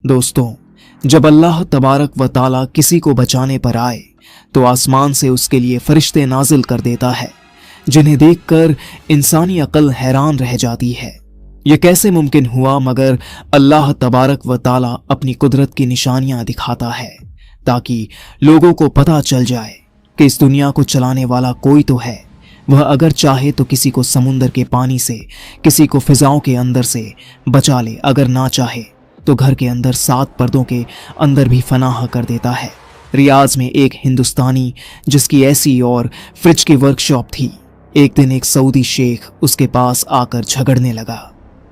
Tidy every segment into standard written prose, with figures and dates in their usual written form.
दोस्तों, जब अल्लाह तबारक व ताला किसी को बचाने पर आए तो आसमान से उसके लिए फरिश्ते नाजिल कर देता है, जिन्हें देखकर इंसानी अक्ल हैरान रह जाती है। यह कैसे मुमकिन हुआ, मगर अल्लाह तबारक व ताला अपनी कुदरत की निशानियां दिखाता है ताकि लोगों को पता चल जाए कि इस दुनिया को चलाने वाला कोई तो है। वह अगर चाहे तो किसी को समुंदर के पानी से, किसी को फिजाओं के अंदर से बचा ले, अगर ना चाहे तो घर के अंदर 7 पर्दों के अंदर भी फनाह कर देता है। रियाज में एक हिंदुस्तानी जिसकी ऐसी और फ्रिज की वर्कशॉप थी, एक दिन एक सऊदी शेख उसके पास आकर झगड़ने लगा,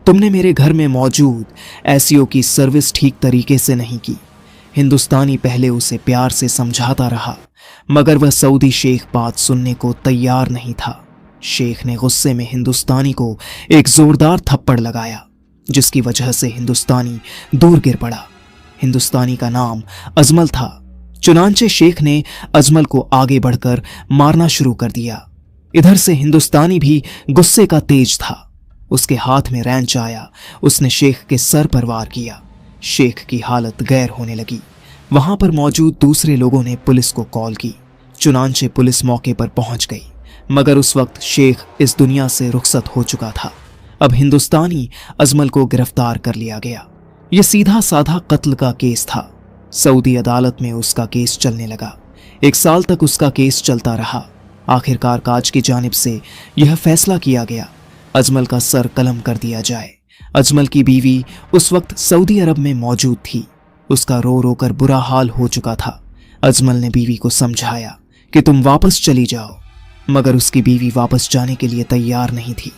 तुमने मेरे घर में मौजूद एसीओ की सर्विस ठीक तरीके से नहीं की। हिंदुस्तानी पहले उसे प्यार से समझाता रहा, मगर वह सऊदी शेख बात सुनने को तैयार नहीं था। शेख ने गुस्से में हिंदुस्तानी को एक जोरदार थप्पड़ लगाया, जिसकी वजह से हिंदुस्तानी दूर गिर पड़ा। हिंदुस्तानी का नाम अजमल था। चुनांचे शेख ने अजमल को आगे बढ़कर मारना शुरू कर दिया। इधर से हिंदुस्तानी भी गुस्से का तेज था। उसके हाथ में रैंच आया, उसने शेख के सर पर वार किया। शेख की हालत गैर होने लगी। वहां पर मौजूद दूसरे लोगों ने पुलिस को कॉल की। चुनांचे पुलिस मौके पर पहुंच गई, मगर उस वक्त शेख इस दुनिया से रुखसत हो चुका था। अब हिंदुस्तानी अजमल को गिरफ्तार कर लिया गया। यह सीधा साधा कत्ल का केस था। सऊदी अदालत में उसका केस चलने लगा। 1 साल तक उसका केस चलता रहा। आखिरकार काज की जानिब से यह फैसला किया गया, अजमल का सर कलम कर दिया जाए। अजमल की बीवी उस वक्त सऊदी अरब में मौजूद थी। उसका रो रो कर बुरा हाल हो चुका था। अजमल ने बीवी को समझाया कि तुम वापस चली जाओ, मगर उसकी बीवी वापस जाने के लिए तैयार नहीं थी।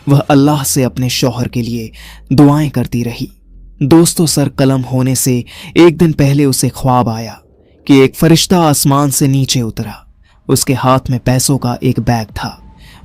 वह अल्लाह से अपने शौहर के लिए दुआएं करती रही। दोस्तों, सर कलम होने से एक दिन पहले उसे ख्वाब आया कि एक फरिश्ता आसमान से नीचे उतरा। उसके हाथ में पैसों का एक बैग था।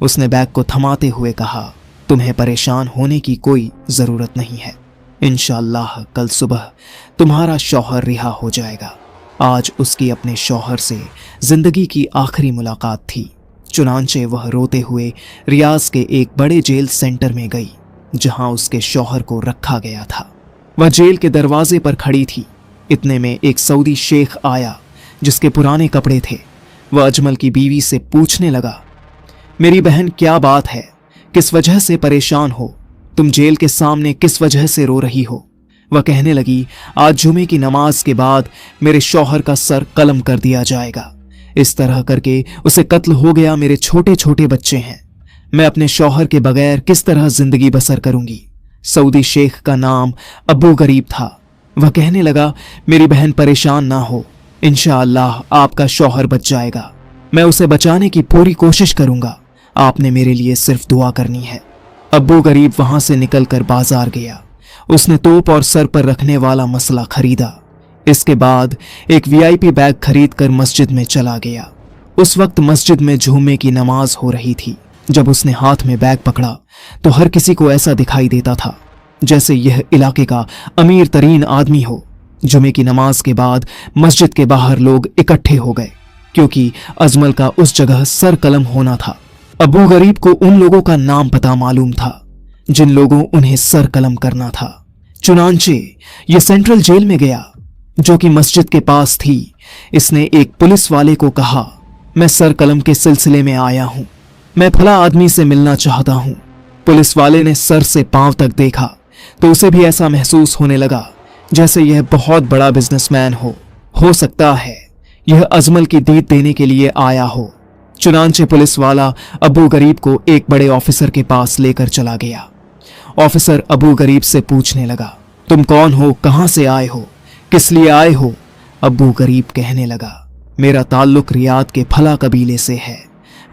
उसने बैग को थमाते हुए कहा, तुम्हें परेशान होने की कोई जरूरत नहीं है। इंशाअल्लाह कल सुबह तुम्हारा शौहर रिहा हो जाएगा। आज उसकी अपने शौहर से जिंदगी की आखिरी मुलाकात थी। चुनांचे वह रोते हुए रियाज के एक बड़े जेल सेंटर में गई, जहां उसके शौहर को रखा गया था। वह जेल के दरवाजे पर खड़ी थी। इतने में एक सऊदी शेख आया, जिसके पुराने कपड़े थे। वह अजमल की बीवी से पूछने लगा, मेरी बहन, क्या बात है? किस वजह से परेशान हो? तुम जेल के सामने किस वजह से रो रही हो? वह कहने लगी, आज जुमे की नमाज के बाद मेरे शौहर का सर कलम कर दिया जाएगा। इस तरह करके उसे कत्ल हो गया। मेरे छोटे छोटे बच्चे हैं। मैं अपने शौहर के बगैर किस तरह जिंदगी बसर करूंगी? सऊदी शेख का नाम अबू गरीब था। वह कहने लगा, मेरी बहन परेशान ना हो, इंशाअल्लाह आपका शौहर बच जाएगा। मैं उसे बचाने की पूरी कोशिश करूंगा। आपने मेरे लिए सिर्फ दुआ करनी है। अबू गरीब वहां से निकलकर बाजार गया। उसने तोप और सर पर रखने वाला मसला खरीदा। इसके बाद एक वीआईपी बैग खरीद कर मस्जिद में चला गया। उस वक्त मस्जिद में जुमे की नमाज हो रही थी। जब उसने हाथ में बैग पकड़ा तो हर किसी को ऐसा दिखाई देता था जैसे यह इलाके का अमीर तरीन आदमी हो। जुमे की नमाज के बाद मस्जिद के बाहर लोग इकट्ठे हो गए, क्योंकि अजमल का उस जगह सर कलम होना था। अबू गरीब को उन लोगों का नाम पता मालूम था जिन लोगों उन्हें सर कलम करना था। चुनांचे ये सेंट्रल जेल में गया, जो कि मस्जिद के पास थी। इसने एक पुलिस वाले को कहा, मैं सर कलम के सिलसिले में आया हूं, मैं फला आदमी से मिलना चाहता हूं। पुलिस वाले ने सर से पांव तक देखा तो उसे भी ऐसा महसूस होने लगा जैसे यह बहुत बड़ा बिजनेसमैन हो सकता है यह अजमल की दीद देने के लिए आया हो। चुनांचे पुलिस वाला अबू गरीब को एक बड़े ऑफिसर के पास लेकर चला गया। ऑफिसर अबू गरीब से पूछने लगा, तुम कौन हो, कहां से आए हो, किस लिए आए हो? अबू गरीब कहने लगा, मेरा ताल्लुक रियाद के फला कबीले से है।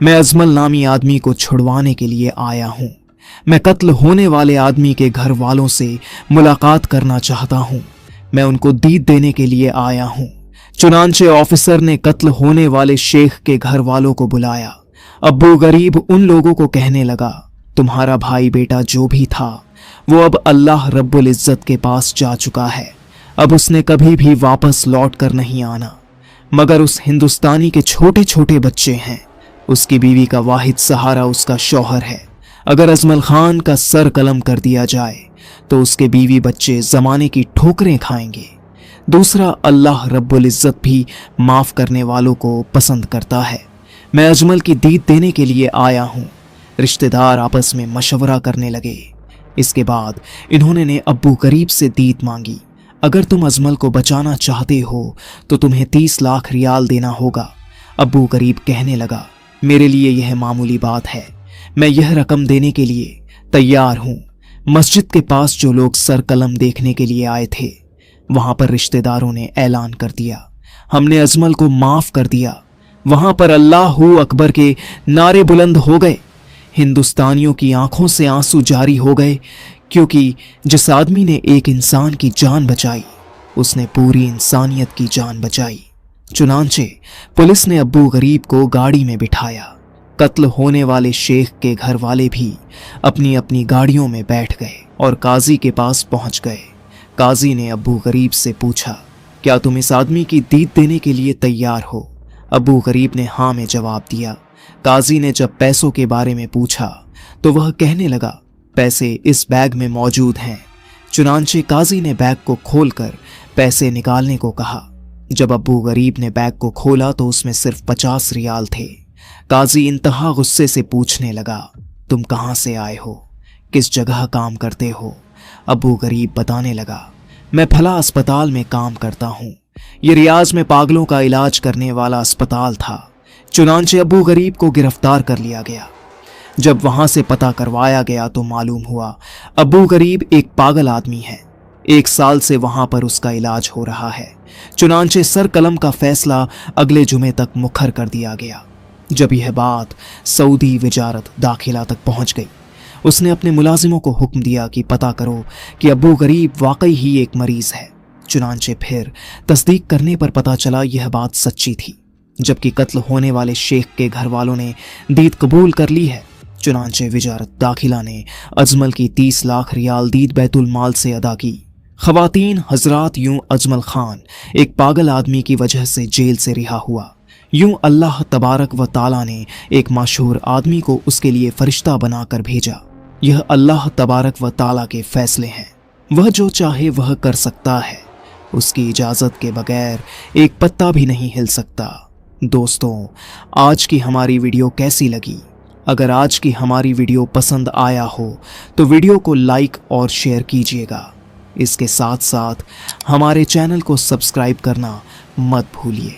मैं अजमल नामी आदमी को छुड़वाने के लिए आया हूं। मैं कत्ल होने वाले आदमी के घर वालों से मुलाकात करना चाहता हूं। मैं उनको दीद देने के लिए आया हूं। चुनांचे ऑफिसर ने कत्ल होने वाले शेख के घर वालों को बुलाया। अबू गरीब उन लोगों को कहने लगा, तुम्हारा भाई बेटा जो भी था वो अब अल्लाह रब्बुल इज्जत के पास जा चुका है। अब उसने कभी भी वापस लौट कर नहीं आना, मगर उस हिंदुस्तानी के छोटे छोटे बच्चे हैं। उसकी बीवी का वाहिद सहारा उसका शौहर है। अगर अजमल खान का सर कलम कर दिया जाए तो उसके बीवी बच्चे जमाने की ठोकरें खाएंगे। दूसरा, अल्लाह रब्बुल इज्जत भी माफ करने वालों को पसंद करता है। मैं अजमल की दीद देने के लिए आया हूँ। रिश्तेदार आपस में मशवरा करने लगे। इसके बाद इन्होंने ने अब्बू गरीब से दीद मांगी। अगर तुम अजमल को बचाना चाहते हो तो तुम्हें 30 लाख रियाल देना होगा। अब्बू गरीब कहने लगा, मेरे लिए यह मामूली बात है, मैं यह रकम देने के लिए तैयार हूं। मस्जिद के पास जो लोग सर कलम देखने के लिए आए थे, वहां पर रिश्तेदारों ने ऐलान कर दिया, हमने अजमल को माफ कर दिया। वहां पर अल्लाहू अकबर के नारे बुलंद हो गए। हिंदुस्तानियों की आंखों से आंसू जारी हो गए, क्योंकि जिस आदमी ने एक इंसान की जान बचाई, उसने पूरी इंसानियत की जान बचाई। चुनांचे पुलिस ने अब्बू गरीब को गाड़ी में बिठाया। कत्ल होने वाले शेख के घर वाले भी अपनी अपनी गाड़ियों में बैठ गए और काजी के पास पहुंच गए। काजी ने अब्बू गरीब से पूछा, क्या तुम इस आदमी की दीद देने के लिए तैयार हो? अब्बू गरीब ने हाँ में जवाब दिया। काजी ने जब पैसों के बारे में पूछा तो वह कहने लगा, पैसे इस बैग में मौजूद हैं। चुनांचे काजी ने बैग को खोलकर पैसे निकालने को कहा। जब अब्बू गरीब ने बैग को खोला तो उसमें सिर्फ 50 रियाल थे। काजी इंतहा गुस्से से पूछने लगा, तुम कहां से आए हो? किस जगह काम करते हो? अब्बू गरीब बताने लगा, मैं फला अस्पताल में काम करता हूं। ये रियाज में पागलों का इलाज करने वाला अस्पताल था। चुनांचे अब्बू गरीब को गिरफ्तार कर लिया गया। जब वहां से पता करवाया गया तो मालूम हुआ अब्बू गरीब एक पागल आदमी है। 1 साल से वहां पर उसका इलाज हो रहा है। चुनांचे सर कलम का फैसला अगले जुमे तक मुखर कर दिया गया। जब यह बात सऊदी वजारत दाखिला तक पहुंच गई, उसने अपने मुलाजिमों को हुक्म दिया कि पता करो कि अब्बू गरीब वाकई ही एक मरीज है। चुनांचे फिर तस्दीक करने पर पता चला यह बात सच्ची थी। जबकि कत्ल होने वाले शेख के घर वालों ने दीद कबूल कर ली है। चुनांचे वजारत दाखिला ने अजमल की 30 लाख रियाल दीद बैतुल माल से अदा की। ख़वातीन हजरात, यूं अजमल खान एक पागल आदमी की वजह से जेल से रिहा हुआ। यूं अल्लाह तबारक व ताला ने एक मशहूर आदमी को उसके लिए फरिश्ता बनाकर भेजा। यह अल्लाह तबारक व ताला के फैसले हैं। वह जो चाहे वह कर सकता है। उसकी इजाज़त के बगैर एक पत्ता भी नहीं हिल सकता। दोस्तों, आज की हमारी वीडियो कैसी लगी? अगर आज की हमारी वीडियो पसंद आया हो तो वीडियो को लाइक और शेयर कीजिएगा। इसके साथ साथ हमारे चैनल को सब्सक्राइब करना मत भूलिए।